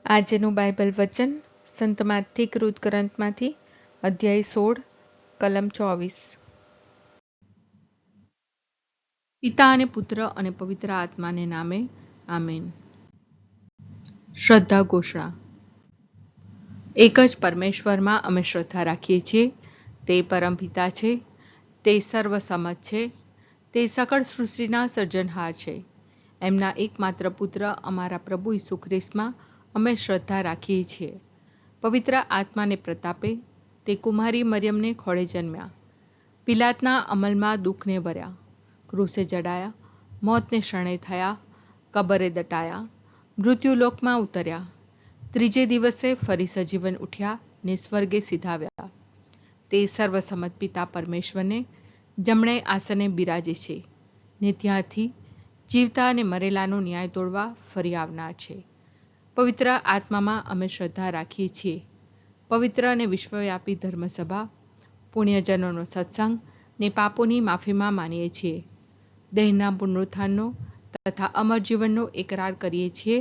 આજનું બાઇબલ વચન સંત માથિક રુત ગ્રંથમાંથી અધ્યાય 16 કલમ 24। પિતા અને પુત્ર અને પવિત્ર આત્માને નામે આમેન। શ્રદ્ધા ઘોષણા। એક જ પરમેશ્વરમાં અમે શ્રદ્ધા રાખીએ છીએ। તે પરમપિતા છે, તે સર્વસમત છે, તે સકળ સૃષ્ટિના સર્જનહાર છે। એમના એકમાત્ર પુત્ર અમારા પ્રભુ ઈસુ ખ્રિસ્તમાં અમે શ્રદ્ધા રાખીએ છીએ। પવિત્ર આત્માને પ્રતાપે તે કુમારી મરિયમને ખોળે જન્મ્યા, પિલાતના અમલમાં દુઃખને ભર્યા, ક્રૂસે જડાયા, મોતને શરણે થયા, કબરે દટાયા, મૃત્યુલોકમાં ઉતર્યા, ત્રીજે દિવસે ફરી સજીવન ઉઠ્યા ને સ્વર્ગે સિધાવ્યા। તે સર્વસમત પિતા પરમેશ્વરને જમણે આસને બિરાજે છે ને ત્યાંથી જીવતા અને મરેલાનો ન્યાય તોડવા ફરી આવનાર છે। પવિત્ર આત્મામાં અમે શ્રદ્ધા રાખીએ છીએ। પવિત્ર અને વિશ્વવ્યાપી ધર્મસભા, પુણ્યજનોનો સત્સંગ ને પાપોની માફીમાં માનીએ છીએ। દેહના પુનરુત્થાનનો તથા અમર જીવનનો એકરાર કરીએ છીએ।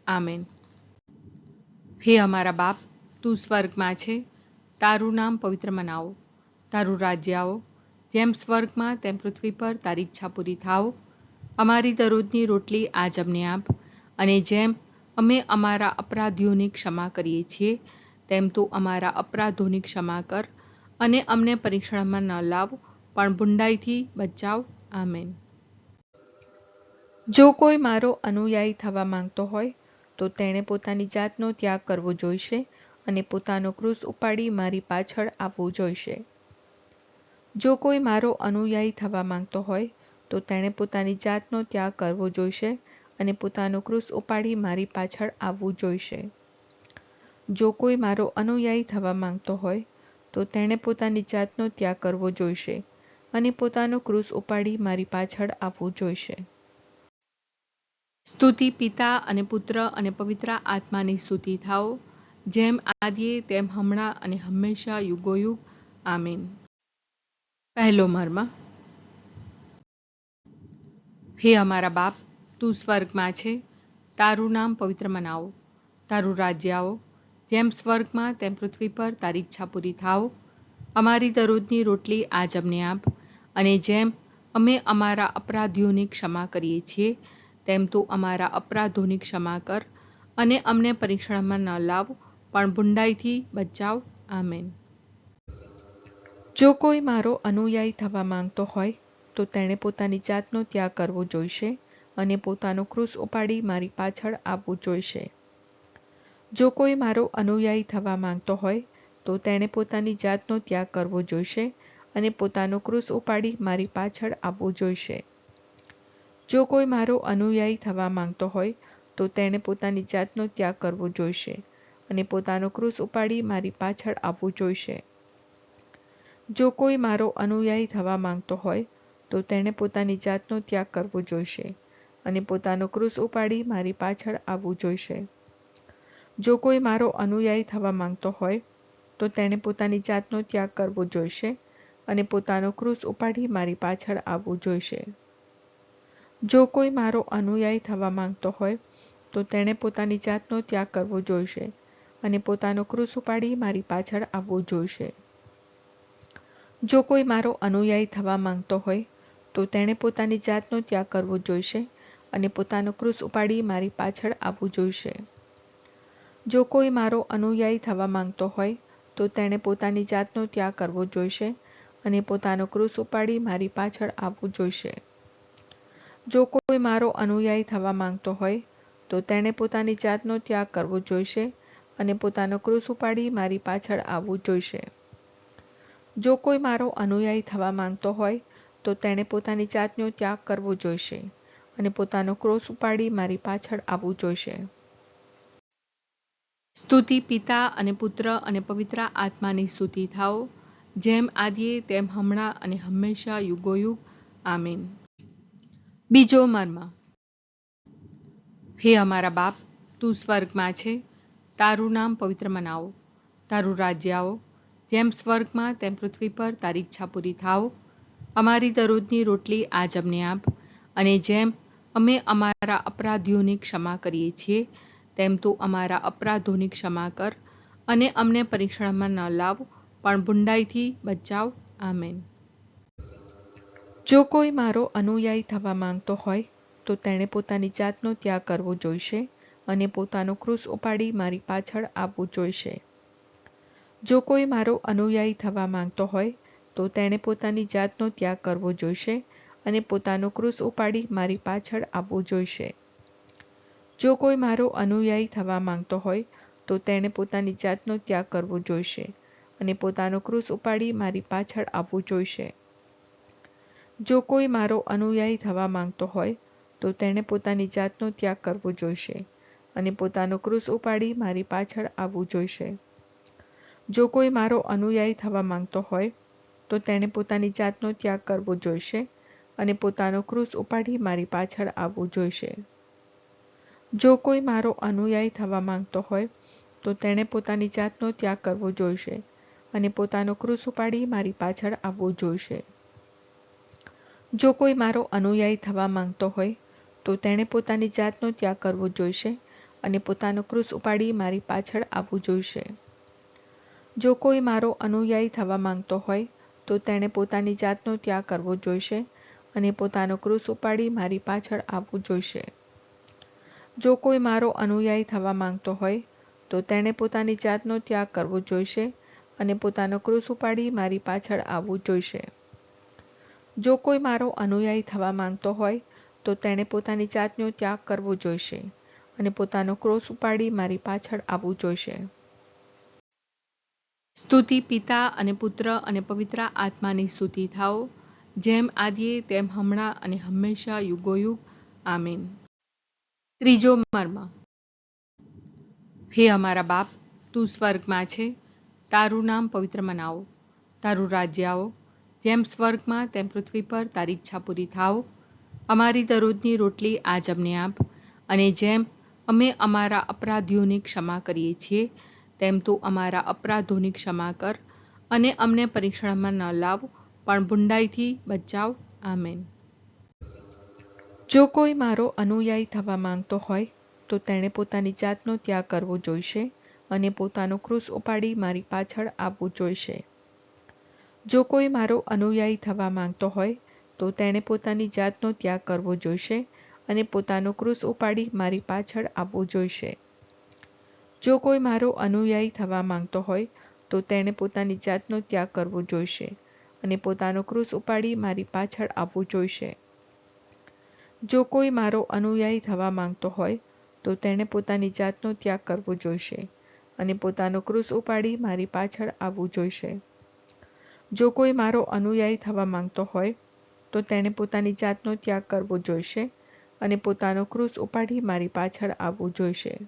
આમેન। હે અમારા બાપ, તું સ્વર્ગમાં છે, તારું નામ પવિત્ર મનાવો, તારું રાજ્ય આવો, જેમ સ્વર્ગમાં તેમ પૃથ્વી પર તારી ઈચ્છા પૂરી થાવ। અમારી દરરોજની રોટલી આજ અમને આપ, અને જેમ અમે અમારા અપરાધીઓની ક્ષમા કરીએ છીએ તેમ તું અમારા અપરાધોની ક્ષમા કર, અને અમને પરીક્ષણમાં ન લાવ, પણ બુંડાઈથી બચાવ। આમેન। જો કોઈ મારો અનુયાયી થવા માંગતો હોય તો તેણે પોતાની જાતનો ત્યાગ કરવો જોઈશે અને પોતાનો ક્રૂસ ઉપાડી મારી પાછળ આવવું જોઈશે। જો કોઈ મારો અનુયાયી થવા માંગતો હોય તો તેણે પોતાની જાતનો ત્યાગ કરવો જોઈશે અને પોતાનો ક્રૂસ ઉપાડી મારી પાછળ આવવું જોઈશે। જો કોઈ મારો અનુયાયી થવા માંગતો હોય તો તેણે પોતાની જાતનો ત્યાગ કરવો જોઈશે અને પોતાનો ક્રૂસ ઉપાડી મારી પાછળ આવવું જોઈશે। સ્તુતિ પિતા અને પુત્ર અને પવિત્ર આત્માની સ્તુતિ થાઓ, જેમ આદિએ તેમ હમણાં અને હંમેશા યુગોયુગ। આમીન। પહેલો મર્મ। હે અમારા બાપ, તું સ્વર્ગમાં છે, તારું નામ પવિત્ર મનાવો, તારું રાજ્ય આવો, જેમ સ્વર્ગમાં તેમ પૃથ્વી પર તારી ઈચ્છા પૂરી થાવ। અમારી દરરોજની રોટલી આજ અમને આપ, અને જેમ અમે અમારા અપરાધીઓની ક્ષમા કરીએ છીએ તેમ તું અમારા અપરાધોની ક્ષમા કર, અને અમને પરીક્ષણમાં ન લાવ, પણ બુંડાઈથી બચાવ। આમેન। જો કોઈ મારો અનુયાયી થવા માંગતો હોય તો તેણે પોતાની જાતનો ત્યાગ કરવો જોઈશે અને પોતાનો ક્રૂસ ઉપાડી મારી પાછળ આવવું જોઈશે। જો કોઈ મારો અનુયાયી થવા માંગતો હોય તો તેણે પોતાની જાતનો ત્યાગ કરવો જોઈશે અને પોતાનો ક્રૂસ ઉપાડી મારી પાછળ આવવું જોઈશે। જો કોઈ મારો અનુયાયી થવા માંગતો હોય તો તેણે પોતાની જાતનો ત્યાગ કરવો જોઈશે અને પોતાનો ક્રૂસ ઉપાડી મારી પાછળ આવવું જોઈશે। જો કોઈ મારો અનુયાયી થવા માંગતો હોય તો તેણે પોતાની જાતનો ત્યાગ કરવો જોઈશે અને પોતાનો ક્રૂસ ઉપાડી મારી પાછળ આવવું જોઈશે। જો કોઈ મારો અનુયાયી થવા માંગતો હોય તો તેણે પોતાની જાતનો ત્યાગ કરવો જોઈશે અને પોતાનો ક્રૂસ ઉપાડી મારી પાછળ આવવું જોઈશે। જો કોઈ મારો અનુયાયી થવા માંગતો હોય તો તેણે પોતાની જાતનો ત્યાગ કરવો જોઈશે અને પોતાનો ક્રૂસ ઉપાડી મારી પાછળ આવવું જોઈશે। જો કોઈ મારો અનુયાયી થવા માંગતો હોય તો તેણે પોતાની જાતનો ત્યાગ કરવો જોઈશે અને પોતાનો ક્રૂસ ઉપાડી મારી પાછળ આવવું જોઈશે। જો કોઈ મારો અનુયાયી થવા માંગતો હોય તો તેણે પોતાની જાતનો ત્યાગ કરવો જોઈશે અને પોતાનો ક્રૂસ ઉપાડી મારી પાછળ આવવું જોઈશે। જો કોઈ મારો અનુયાયી થવા માંગતો હોય તો તેણે પોતાની જાતનો ત્યાગ કરવો જોઈશે અને પોતાનો ક્રૂસ ઉપાડી મારી પાછળ આવવું જોઈશે। જો કોઈ મારો અનુયાયી થવા માંગતો હોય તો તેણે પોતાની જાતનો ત્યાગ કરવો જોઈશે અને પોતાનો ક્રૂસ ઉપાડી મારી પાછળ આવવું જોઈશે। સ્તુતિ પિતા અને પુત્ર અને પવિત્ર આત્માની સ્તુતિ થાઓ, જેમ આદિએ તેમ હમણાં અને હંમેશા યુગોયુગ। આમીન। બીજો મર્મ। હે અમારા બાપ, તું સ્વર્ગમાં છે, તારું નામ પવિત્ર મનાવો, તારું રાજ્ય આવો, જેમ સ્વર્ગમાં તેમ પૃથ્વી પર તારી ઈચ્છા પૂરી થાવ। અમારી દરરોજની રોટલી આજ અમને આપ, અને જેમ અમે અમારા અપરાધીઓની ક્ષમા કરીએ છીએ તેમ તું અમારા અપરાધોની ક્ષમા કર અને અમને પરીક્ષણમાં ન લાવ, પણ બુંડાઈથી બચાવ. આમેન. જો કોઈ મારો અનુયાયી થવા માંગતો હોય તો તેણે પોતાની જાતનો ત્યાગ કરવો જોઈશે અને પોતાનો ક્રૂસ ઉપાડી મારી પાછળ આવવું જોઈશે. જો કોઈ મારો અનુયાયી થવા માંગતો હોય તો તેણે પોતાની જાતનો ત્યાગ કરવો જોઈશે અને પોતાનો ક્રૂસ ઉપાડી મારી પાછળ આવવું જોઈશે. જો કોઈ મારો અનુયાયી થવા માંગતો હોય તો તેણે પોતાની જાતનો ત્યાગ કરવો જોઈશે અને પોતાનો ક્રૂસ ઉપાડી મારી પાછળ આવવું જોઈશે. જો કોઈ મારો અનુયાયી થવા માંગતો હોય તો તેણે પોતાની જાતનો ત્યાગ કરવો જોઈશે અને પોતાનો ક્રૂસ ઉપાડી મારી પાછળ આવવું જોઈશે. જો કોઈ મારો અનુયાયી થવા માંગતો હોય તો તેણે પોતાની જાતનો ત્યાગ કરવો જોઈશે અને પોતાનો ક્રૂસ ઉપાડી મારી પાછળ આવવું જોઈશે. જો કોઈ મારો અનુયાયી થવા માંગતો હોય તો તેણે પોતાની જાતનો ત્યાગ કરવો જોઈશે અને પોતાનો ક્રૂસ ઉપાડી મારી પાછળ આવવું જોઈશે. જો કોઈ મારો અનુયાયી થવા માંગતો હોય તો તેણે પોતાની જાતનો ત્યાગ કરવો જોઈશે અને પોતાનો ક્રૂસ ઉપાડી મારી પાછળ આવવું જોઈશે. જો કોઈ મારો અનુયાયી થવા માંગતો હોય તો તેણે પોતાની જાતનો ત્યાગ કરવો જોઈશે અને પોતાનો ક્રૂસ ઉપાડી મારી પાછળ આવવું જોઈશે. જો કોઈ મારો અનુયાયી થવા માંગતો હોય તો તેણે પોતાની જાતનો ત્યાગ કરવો જોઈશે અને પોતાનો ક્રૂસ ઉપાડી મારી પાછળ આવવું જોઈશે. જો કોઈ મારો અનુયાયી થવા માંગતો હોય તો તેણે પોતાની જાતનો ત્યાગ કરવો જોઈશે અને પોતાનો ક્રૂસ ઉપાડી મારી પાછળ આવવું જોઈશે. સ્તુતિ પિતા અને પુત્ર અને પવિત્ર આત્માની સ્તુતિ થાઓ, જેમ આદિએ તેમ હમણાં અને હંમેશા યુગોયુગ. આમીન. ત્રીજો મર્મ. હે અમારા બાપ, તું સ્વર્ગમાં છે, તારું નામ પવિત્ર મનાવો, તારું રાજ્ય આવો, જેમ સ્વર્ગમાં તેમ પૃથ્વી પર તારી ઈચ્છા પૂરી થાઓ. અમારી દરરોજની રોટલી આજ અમને આપ, અને જેમ અમે અમારા અપરાધીઓની ક્ષમા કરીએ છીએ તેમ તું અમારા અપરાધોની ક્ષમા કર અને અમને પરીક્ષણમાં ન લાવ, પણ બુંડાઈથી બચાવ. આમેન. જો કોઈ મારો અનુયાયી થવા માંગતો હોય તો તેણે પોતાની જાતનો ત્યાગ કરવો જોઈશે અને પોતાનો ક્રૂસ ઉપાડી મારી પાછળ આવવું જોઈશે. જો કોઈ મારો અનુયાયી થવા માંગતો હોય તો તેણે પોતાની જાતનો ત્યાગ કરવો જોઈશે અને પોતાનો ક્રૂસ ઉપાડી મારી પાછળ આવવું જોઈશે. જો કોઈ મારો અનુયાયી થવા માંગતો હોય તો તેણે પોતાની જાતનો ત્યાગ કરવો જોઈશે અને પોતાનો ક્રૂસ ઉપાડી મારી પાછળ આવવું જોઈશે. જો કોઈ મારો અનુયાયી થવા માંગતો હોય તો તેણે પોતાની જાતનો ત્યાગ કરવો જોઈશે અને પોતાનો ક્રૂસ ઉપાડી મારી પાછળ આવવું જોઈશે. જો કોઈ મારો અનુયાયી થવા માંગતો હોય તો તેણે પોતાની જાતનો ત્યાગ કરવો જોઈશે અને પોતાનો ક્રૂસ ઉપાડી મારી પાછળ આવવું જોઈશે.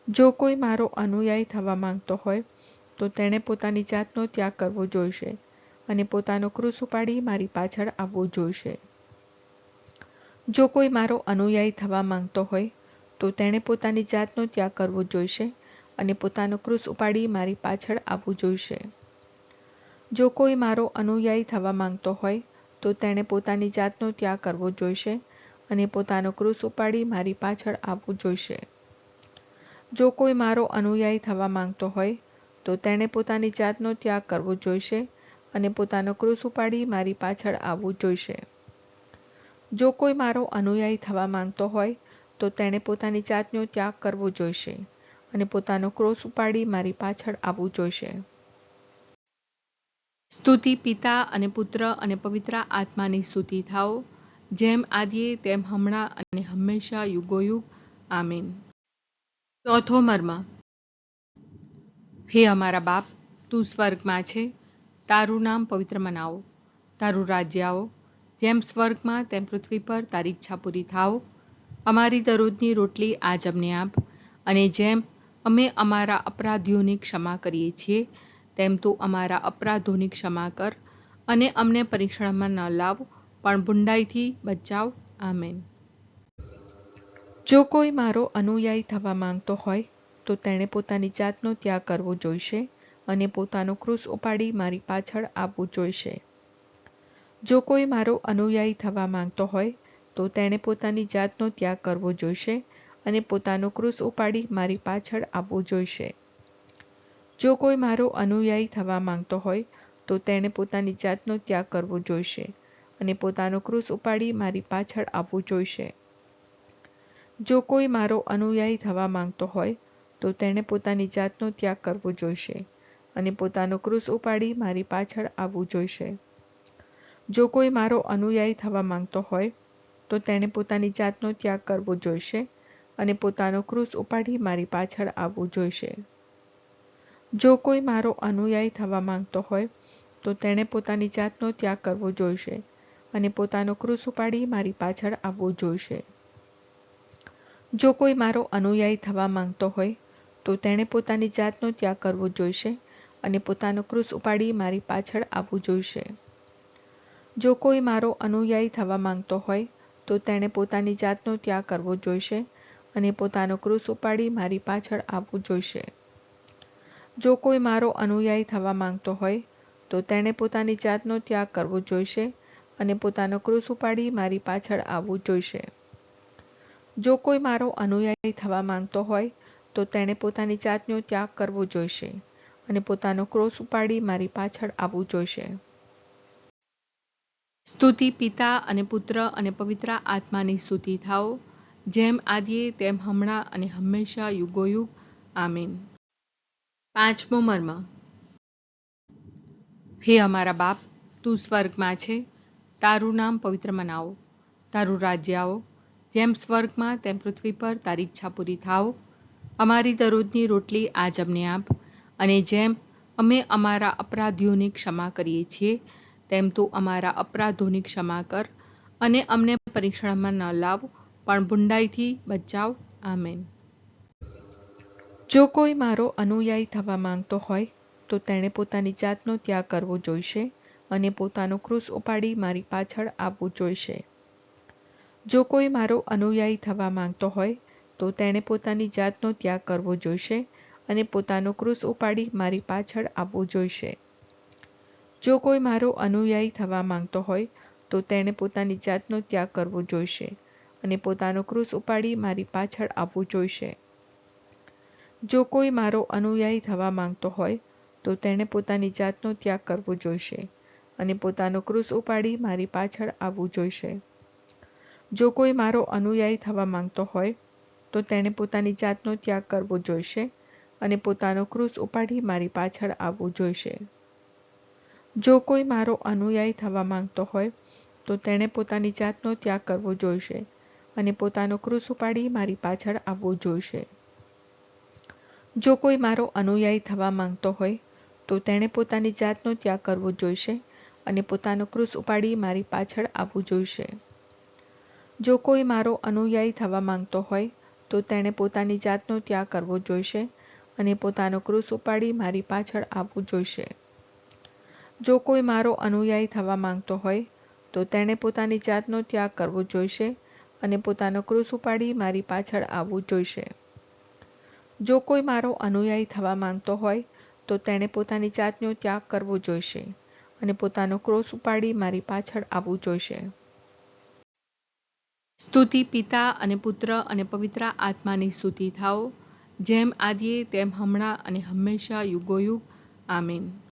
જો કોઈ મારો અનુયાયી થવા માંગતો હોય તો તેણે પોતાની જાતનો ત્યાગ કરવો જોઈશે અને પોતાનો ક્રૂસ ઉપાડી મારી પાછળ આવવું જોઈશે. જો કોઈ મારો અનુયાયી થવા માંગતો હોય તો તેણે પોતાની જાતનો ત્યાગ કરવો જોઈશે અને પોતાનો ક્રૂસ ઉપાડી મારી પાછળ આવવું જોઈશે. જો કોઈ મારો અનુયાયી થવા માંગતો હોય તો તેણે પોતાની જાતનો ત્યાગ કરવો જોઈશે અને પોતાનો ક્રૂસ ઉપાડી મારી પાછળ આવવું જોઈશે. જો કોઈ મારો અનુયાયી થવા માંગતો હોય તો તેણે પોતાની જાતનો ત્યાગ કરવો જોઈશે અને પોતાનો ક્રૂસ ઉપાડી મારી પાછળ આવવું જોઈશે. જો કોઈ મારો અનુયાયી થવા માંગતો હોય તો તેણે પોતાની જાતનો ત્યાગ કરવો જોઈશે અને પોતાનો ક્રૂસ ઉપાડી મારી પાછળ આવવું જોઈશે. સ્તુતિ પિતા અને પુત્ર અને પવિત્ર આત્માની સ્તુતિ થાઓ, જેમ આદિએ તેમ હમણાં અને હંમેશા યુગોયુગ. આમીન. ચોથો મર્મ. હે અમારા બાપ, તું સ્વર્ગમાં છે, તારું નામ પવિત્ર મનાવો, તારું રાજ્ય આવો, જેમ સ્વર્ગમાં તેમ પૃથ્વી પર તારી ઈચ્છા પૂરી થાઓ. અમારી દરરોજની રોટલી આજ અમને આપ, અને જેમ અમે અમારા અપરાધીઓની ક્ષમા કરીએ છીએ તેમ તું અમારા અપરાધોની ક્ષમા કર અને અમને પરીક્ષણમાં ન લાવ, પણ બુંડાઈથી બચાવ. આમેન. જો કોઈ મારો અનુયાયી થવા માંગતો હોય તો તેણે પોતાની જાતનો ત્યાગ કરવો જોઈશે અને પોતાનો ક્રૂસ ઉપાડી મારી પાછળ આવવું જોઈશે. જો કોઈ મારો અનુયાયી થવા માંગતો હોય તો તેણે પોતાની જાતનો ત્યાગ કરવો જોઈશે અને પોતાનું ક્રૂસ ઉપાડી મારી પાછળ આવવું જોઈશે. જો કોઈ મારો અનુયાયી થવા માંગતો હોય તો તેણે પોતાની જાતનો ત્યાગ કરવો જોઈશે અને પોતાનું ક્રૂસ ઉપાડી મારી પાછળ આવવું જોઈશે. જો કોઈ મારો અનુયાયી થવા માંગતો હોય તો તેણે પોતાની જાતનો ત્યાગ કરવો જોઈશે અને પોતાનું ક્રૂસ ઉપાડી મારી પાછળ આવવું જોઈશે. જો કોઈ મારો અનુયાયી થવા માંગતો હોય તો તેણે પોતાની જાતનો ત્યાગ કરવો જોઈશે અને પોતાનું ક્રૂસ ઉપાડી મારી પાછળ આવવું જોઈશે. જો કોઈ મારો અનુયાયી થવા માંગતો હોય તો તેણે પોતાની જાતનો ત્યાગ કરવો જોઈશે અને પોતાનું ક્રૂસ ઉપાડી મારી પાછળ આવવું જોઈશે. જો કોઈ મારો અનુયાયી થવા માંગતો હોય તો તેણે પોતાની જાતનો ત્યાગ કરવો જોઈશે અને પોતાનું ક્રૂસ ઉપાડી મારી પાછળ આવવું જોઈશે. જો કોઈ મારો અનુયાયી થવા માંગતો હોય તો તેણે પોતાની જાતનો ત્યાગ કરવો જોઈશે અને પોતાનું ક્રૂસ ઉપાડી મારી પાછળ આવવું જોઈશે. જો કોઈ મારો અનુયાયી થવા માંગતો હોય તો તેણે પોતાની જાતનો ત્યાગ કરવો જોઈશે અને પોતાનો ક્રૂસ ઉપાડી મારી પાછળ આવવું જોઈશે. જો કોઈ મારો અનુયાયી થવા માંગતો હોય તો તેણે પોતાની જાતનો ત્યાગ કરવો જોઈશે અને પોતાનો ક્રૂસ ઉપાડી મારી પાછળ આવવું જોઈશે. સ્તુતિ પિતા અને પુત્ર અને પવિત્ર આત્માની સ્તુતિ થાઓ, જેમ આદિએ તેમ હમણાં અને હંમેશા યુગોયુગ. આમીન. પાંચમો મર્મ. હે અમારા બાપ, તું સ્વર્ગમાં છે, તારું નામ પવિત્ર મનાવો, તારું રાજ્ય આવો, જેમ સ્વર્ગમાં તેમ પૃથ્વી પર તારી ઈચ્છા પૂરી થાઓ. અમારી દરરોજની રોટલી આજ અમને આપ, અને જેમ અમે અમારા અપરાધીઓની ક્ષમા કરીએ છીએ તેમ તું અમારા અપરાધોની ક્ષમા કર, અને અમને પરીક્ષણમાં ન લાવ પણ બુંડાઈથી બચાવ. આમેન. જો કોઈ મારો અનુયાયી થવા માંગતો હોય તો તેણે પોતાની જાતનો ત્યાગ કરવો જોઈશે અને પોતાનું ક્રૂસ ઉપાડી મારી પાછળ આવવું જોઈશે. જો કોઈ મારો અનુયાયી થવા માંગતો હોય તો તેણે પોતાની જાતનો ત્યાગ કરવો જોઈશે અને પોતાનું ક્રૂસ ઉપાડી મારી પાછળ આવવું જોઈશે. જો કોઈ મારો અનુયાયી થવા માંગતો હોય તો તેણે પોતાની જાતનો ત્યાગ કરવો જોઈશે અને પોતાનું ક્રૂસ ઉપાડી મારી પાછળ આવવું જોઈશે. જો કોઈ મારો અનુયાયી થવા માંગતો હોય તો તેણે પોતાની જાતનો ત્યાગ કરવો જોઈશે અને પોતાનું ક્રૂસ ઉપાડી મારી પાછળ આવવું જોઈશે. જો કોઈ મારો અનુયાયી થવા માંગતો હોય તો તેણે પોતાની જાતનો ત્યાગ કરવો જોઈશે અને પોતાનું ક્રૂસ ઉપાડી મારી પાછળ આવવું જોઈશે. જો કોઈ મારો અનુયાયી થવા માંગતો હોય તો તેણે પોતાની જાતનો ત્યાગ કરવો જોઈશે અને પોતાનું ક્રૂસ ઉપાડી મારી પાછળ આવવું જોઈશે. જો કોઈ મારો અનુયાયી થવા માંગતો હોય તો તેણે પોતાની જાતનો ત્યાગ કરવો જોઈશે અને પોતાનું ક્રૂસ ઉપાડી મારી પાછળ આવવું જોઈશે. જો કોઈ મારો અનુયાયી થવા માંગતો હોય તો તેણે પોતાની જાતનો ત્યાગ કરવો જોઈશે અને પોતાનું ક્રૂસ ઉપાડી મારી પાછળ આવવું જોઈશે. જો કોઈ મારો અનુયાયી થવા માંગતો હોય તો તેણે પોતાની જાતનો ત્યાગ કરવો જોઈશે અને પોતાનું ક્રૂસ ઉપાડી મારી પાછળ આવવું જોઈશે. જો કોઈ મારો અનુયાયી થવા માંગતો હોય તો તેણે પોતાની જાતનો ત્યાગ કરવો જોઈશે અને પોતાનો ક્રૂસ ઉપાડી મારી પાછળ આવવું જોઈશે. સ્તુતિ પિતા અને પુત્ર અને પવિત્ર આત્માની સ્તુતિ થાઓ, જેમ આદિએ તેમ હમણાં અને હંમેશા યુગોયુગ. આમીન.